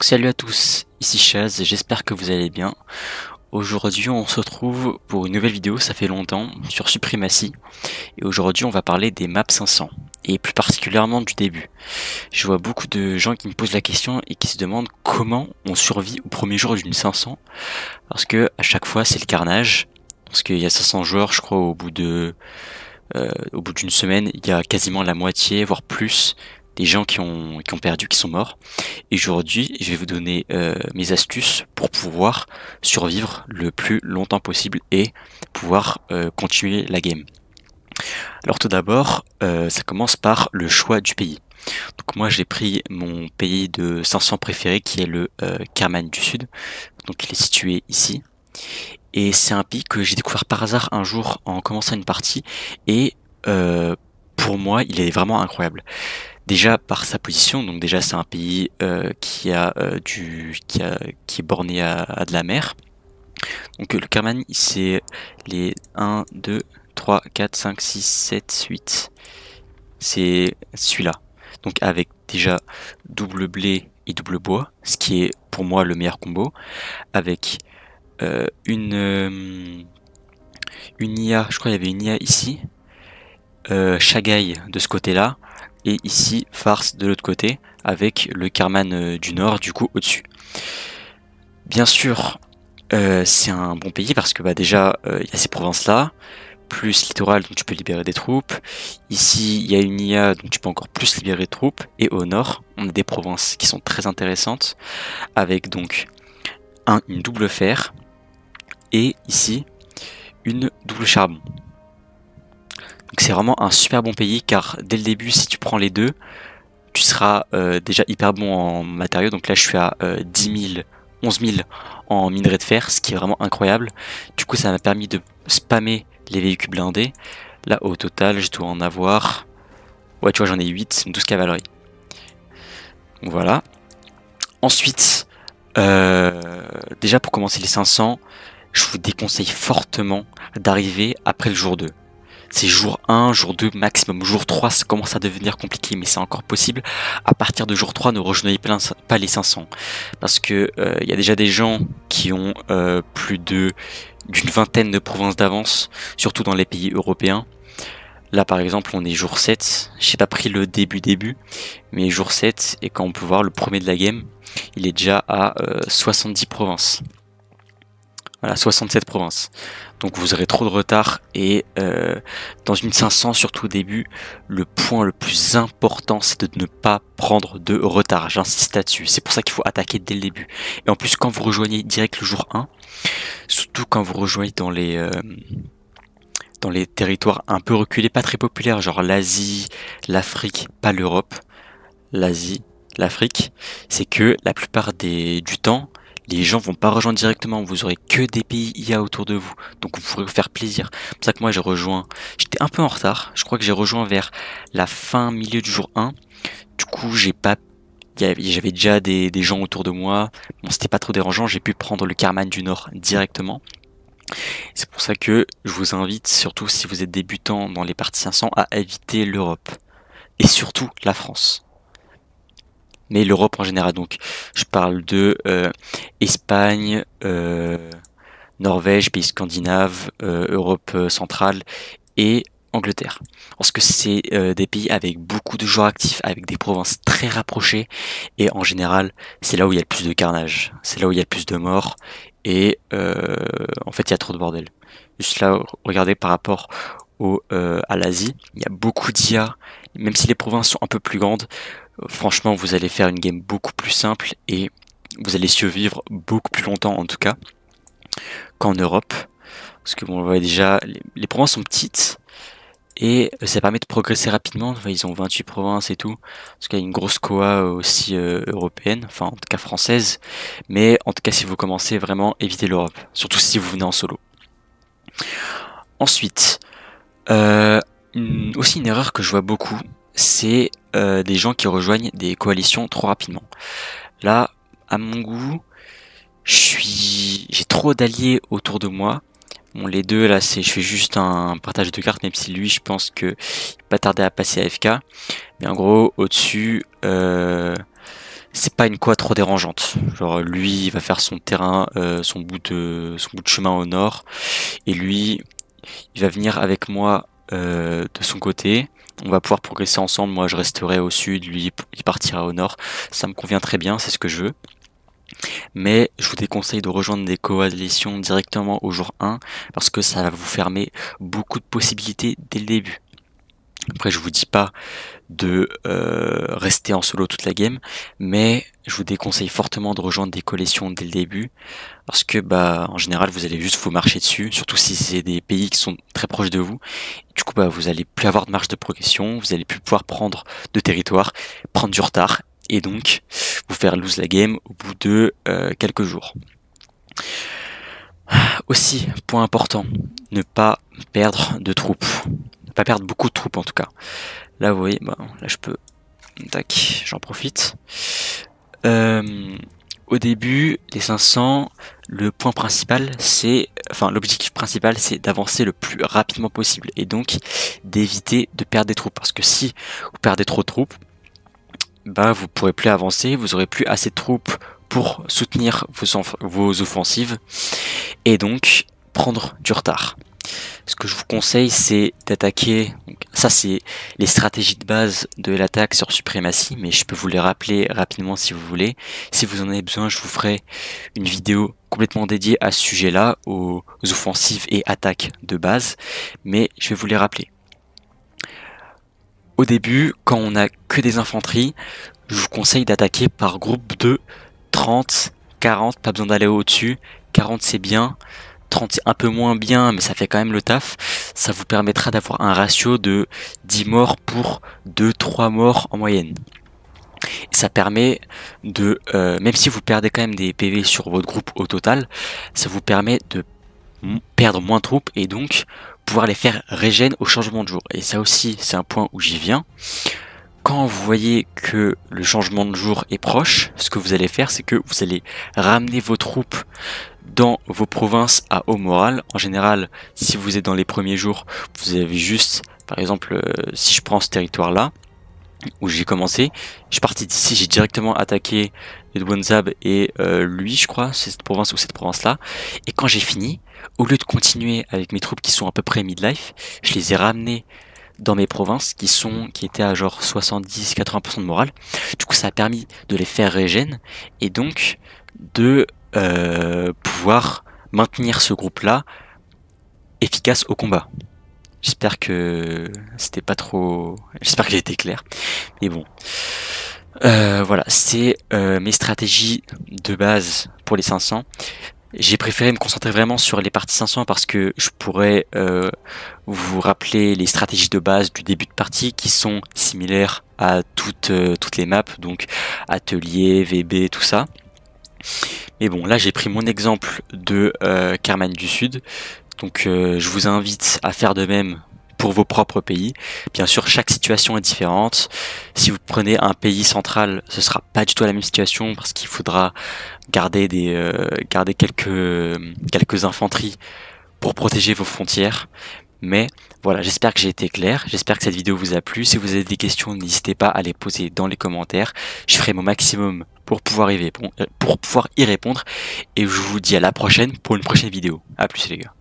Salut à tous, ici Chaz, j'espère que vous allez bien. Aujourd'hui on se retrouve pour une nouvelle vidéo, ça fait longtemps, sur Supremacy. Et aujourd'hui on va parler des maps 500, et plus particulièrement du début. Je vois beaucoup de gens qui me posent la question et qui se demandent comment on survit au premier jour d'une 500. Parce que à chaque fois c'est le carnage, parce qu'il y a 500 joueurs je crois au bout d'une semaine, il y a quasiment la moitié, voire plus, des gens qui ont perdu, qui sont morts. Et aujourd'hui, je vais vous donner mes astuces pour pouvoir survivre le plus longtemps possible et pouvoir continuer la game. Alors tout d'abord, ça commence par le choix du pays. Donc moi j'ai pris mon pays de 500 préféré qui est le Kerman du Sud. Donc il est situé ici. Et c'est un pays que j'ai découvert par hasard un jour en commençant une partie. Et pour moi, il est vraiment incroyable. Déjà par sa position, donc déjà c'est un pays qui est borné à de la mer. Donc le Kerman, c'est les 1, 2, 3, 4, 5, 6, 7, 8. C'est celui-là. Donc avec déjà double blé et double bois, ce qui est pour moi le meilleur combo. Avec une IA, je crois qu'il y avait une IA ici. Shagai de ce côté-là. Et ici, Farce de l'autre côté, avec le Kerman du Nord, du coup, au-dessus. Bien sûr, c'est un bon pays parce que déjà, il y a ces provinces-là, plus littoral, donc tu peux libérer des troupes. Ici, il y a une IA, donc tu peux encore plus libérer de troupes. Et au nord, on a des provinces qui sont très intéressantes, avec donc une double fer, et ici, une double charbon. Donc c'est vraiment un super bon pays car dès le début, si tu prends les deux, tu seras déjà hyper bon en matériaux. Donc là, je suis à 10 000, 11 000 en minerai de fer, ce qui est vraiment incroyable. Du coup, ça m'a permis de spammer les véhicules blindés. Là, au total, je dois en avoir... Ouais, tu vois, j'en ai 8, 12 cavaleries. Donc voilà. Ensuite, déjà pour commencer les 500, je vous déconseille fortement d'arriver après le jour 2. C'est jour 1, jour 2 maximum. Jour 3, ça commence à devenir compliqué, mais c'est encore possible. À partir de jour 3, ne rejoignez pas les 500. Parce que il y a déjà des gens qui ont plus d'une vingtaine de provinces d'avance, surtout dans les pays européens. Là, par exemple, on est jour 7. J'ai pas pris le début, mais jour 7, et quand on peut voir le premier de la game, il est déjà à 70 provinces. Voilà, 67 provinces. Donc vous aurez trop de retard et dans une 500, surtout au début, le point le plus important c'est de ne pas prendre de retard. J'insiste là-dessus. C'est pour ça qu'il faut attaquer dès le début. Et en plus quand vous rejoignez direct le jour 1, surtout quand vous rejoignez dans les territoires un peu reculés, pas très populaires, genre l'Asie, l'Afrique, pas l'Europe, l'Asie, l'Afrique, c'est que la plupart du temps, les gens vont pas rejoindre directement, vous aurez que des pays IA autour de vous, donc vous pourrez vous faire plaisir. C'est pour ça que moi j'étais un peu en retard, je crois que j'ai rejoint vers la fin, milieu du jour 1, du coup j'avais déjà des gens autour de moi, bon c'était pas trop dérangeant, j'ai pu prendre le Kerman du Nord directement. C'est pour ça que je vous invite, surtout si vous êtes débutant dans les parties 500, à éviter l'Europe, et surtout la France. Mais l'Europe en général, donc je parle de Espagne, Norvège, pays scandinaves, Europe centrale et Angleterre. Parce que c'est des pays avec beaucoup de joueurs actifs, avec des provinces très rapprochées, et en général, c'est là où il y a le plus de carnage, c'est là où il y a le plus de morts, et en fait il y a trop de bordel. Juste là, regardez par rapport à l'Asie, il y a beaucoup d'IA, même si les provinces sont un peu plus grandes, franchement vous allez faire une game beaucoup plus simple et vous allez survivre beaucoup plus longtemps en tout cas qu'en Europe. Parce que bon, on voit déjà, les provinces sont petites et ça permet de progresser rapidement. Ils ont 28 provinces et tout. Parce qu'il y a une grosse COA aussi européenne, enfin en tout cas française. Mais en tout cas si vous commencez, vraiment évitez l'Europe. Surtout si vous venez en solo. Ensuite, aussi une erreur que je vois beaucoup, c'est des gens qui rejoignent des coalitions trop rapidement. Là, à mon goût, j'ai trop d'alliés autour de moi. Bon, les deux là, je fais juste un partage de cartes, même si lui, je pense que il va pas tarder à passer à AFK. Mais en gros, au-dessus, c'est pas une quoi trop dérangeante. Genre lui il va faire son terrain, son bout de chemin au nord, et lui il va venir avec moi de son côté. On va pouvoir progresser ensemble. Moi je resterai au sud, lui il partira au nord. Ça me convient très bien, c'est ce que je veux. Mais je vous déconseille de rejoindre des coalitions directement au jour 1 parce que ça va vous fermer beaucoup de possibilités dès le début. Après je vous dis pas de rester en solo toute la game, mais je vous déconseille fortement de rejoindre des coalitions dès le début, parce que bah en général vous allez juste vous marcher dessus, surtout si c'est des pays qui sont très proches de vous. Du coup bah vous allez plus avoir de marge de progression, vous allez plus pouvoir prendre de territoire, prendre du retard, et donc vous faire lose la game au bout de quelques jours. Aussi, point important, ne pas perdre de troupes, ne pas perdre beaucoup de troupes en tout cas. Là vous voyez, bah, là je peux, tac, j'en profite. Au début, les 500, le point principal, l'objectif principal, c'est d'avancer le plus rapidement possible et donc d'éviter de perdre des troupes. Parce que si vous perdez trop de troupes, bah vous pourrez plus avancer, vous aurez plus assez de troupes pour soutenir vos offensives et donc prendre du retard. Ce que je vous conseille, c'est d'attaquer. Ça, c'est les stratégies de base de l'attaque sur Suprématie, mais je peux vous les rappeler rapidement si vous voulez. Si vous en avez besoin, je vous ferai une vidéo complètement dédiée à ce sujet-là, aux offensives et attaques de base, mais je vais vous les rappeler. Au début, quand on n'a que des infanteries, je vous conseille d'attaquer par groupe de 30, 40, pas besoin d'aller au-dessus. 40 c'est bien. 30 c'est un peu moins bien, mais ça fait quand même le taf. Ça vous permettra d'avoir un ratio de 10 morts pour 2-3 morts en moyenne. Et ça permet de, même si vous perdez quand même des PV sur votre groupe au total, ça vous permet de perdre moins de troupes et donc pouvoir les faire régène au changement de jour. Et ça aussi, c'est un point où j'y viens. Quand vous voyez que le changement de jour est proche, ce que vous allez faire, c'est que vous allez ramener vos troupes dans vos provinces à haut moral. En général, si vous êtes dans les premiers jours, vous avez juste, par exemple, si je prends ce territoire-là, où j'ai commencé, je suis parti d'ici, j'ai directement attaqué le Douanzab et lui, je crois, c'est cette province ou cette province-là. Et quand j'ai fini, au lieu de continuer avec mes troupes qui sont à peu près midlife, je les ai ramenées dans mes provinces qui étaient à genre 70-80% de morale. Du coup, ça a permis de les faire régène et donc de pouvoir maintenir ce groupe-là efficace au combat. J'espère que c'était pas trop... J'espère que j'ai été clair. Mais bon. Voilà, c'est mes stratégies de base pour les 500. J'ai préféré me concentrer vraiment sur les parties 500 parce que je pourrais vous rappeler les stratégies de base du début de partie qui sont similaires à toutes les maps, donc atelier, VB, tout ça. Mais bon, là j'ai pris mon exemple de Carman du Sud, donc je vous invite à faire de même pour vos propres pays. Bien sûr, chaque situation est différente. Si vous prenez un pays central, ce sera pas du tout la même situation parce qu'il faudra garder quelques infanteries pour protéger vos frontières. Mais voilà, j'espère que j'ai été clair, j'espère que cette vidéo vous a plu. Si vous avez des questions, n'hésitez pas à les poser dans les commentaires. Je ferai mon maximum pour pouvoir y répondre. Et je vous dis à la prochaine pour une prochaine vidéo. A plus les gars.